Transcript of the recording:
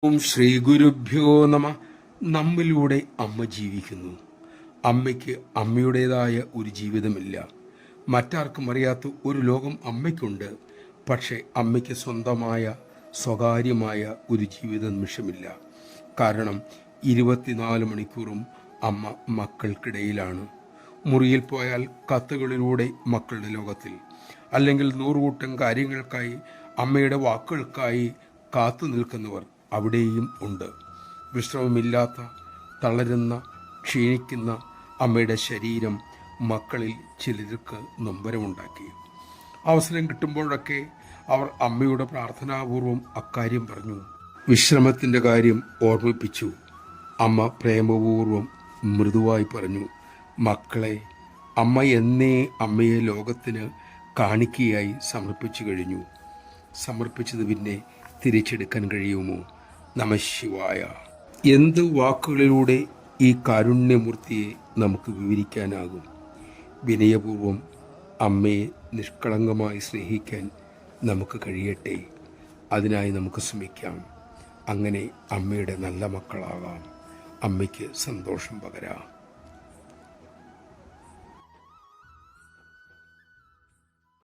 ഓം ശ്രീ ഗുരുഭ്യോ നമ. നമ്മിലൂടെ അമ്മ ജീവിക്കുന്നു. അമ്മയ്ക്ക് അമ്മയുടേതായ ഒരു ജീവിതമില്ല. മറ്റാർക്കും അറിയാത്ത ഒരു ലോകം അമ്മയ്ക്കുണ്ട്. പക്ഷേ അമ്മയ്ക്ക് സ്വന്തമായ സ്വകാര്യമായ ഒരു ജീവിത നിമിഷമില്ല. കാരണം 24 മണിക്കൂറും അമ്മ മക്കൾക്കിടയിലാണ്. മുറിയിൽ പോയാൽ കത്തുകളിലൂടെ മക്കളുടെ ലോകത്തിൽ, അല്ലെങ്കിൽ 100 കൂട്ടം കാര്യങ്ങൾക്കായി അമ്മയുടെ വാക്കുകൾക്കായി കാത്തു നിൽക്കുന്നവർ അവിടെയും ഉണ്ട്. വിശ്രമമില്ലാത്ത, തളരുന്ന, ക്ഷീണിക്കുന്ന അമ്മയുടെ ശരീരം മക്കളിൽ ചിലർക്ക് നൊമ്പരമുണ്ടാക്കി. അവസരം കിട്ടുമ്പോഴൊക്കെ അവർ അമ്മയുടെ പ്രാർത്ഥനാപൂർവം അക്കാര്യം പറഞ്ഞു. വിശ്രമത്തിൻ്റെ കാര്യം ഓർമ്മിപ്പിച്ചു. അമ്മ പ്രേമപൂർവം മൃദുവായി പറഞ്ഞു, മക്കളെ, അമ്മ എന്നേ അമ്മയെ ലോകത്തിന് കാണിക്കയായി സമർപ്പിച്ചു കഴിഞ്ഞു. സമർപ്പിച്ചത് പിന്നെ തിരിച്ചെടുക്കാൻ കഴിയുമോ? നമഃശിവായ. എന്ത് വാക്കുകളിലൂടെ ഈ കാരുണ്യമൂർത്തിയെ നമുക്ക് വിവരിക്കാനാകും? വിനയപൂർവം അമ്മയെ നിഷ്കളങ്കമായി സ്നേഹിക്കാൻ നമുക്ക് കഴിയട്ടെ. അതിനായി നമുക്ക് ശ്രമിക്കാം. അങ്ങനെ അമ്മയുടെ നല്ല മക്കളാകാം. അമ്മയ്ക്ക് സന്തോഷം പകരാം.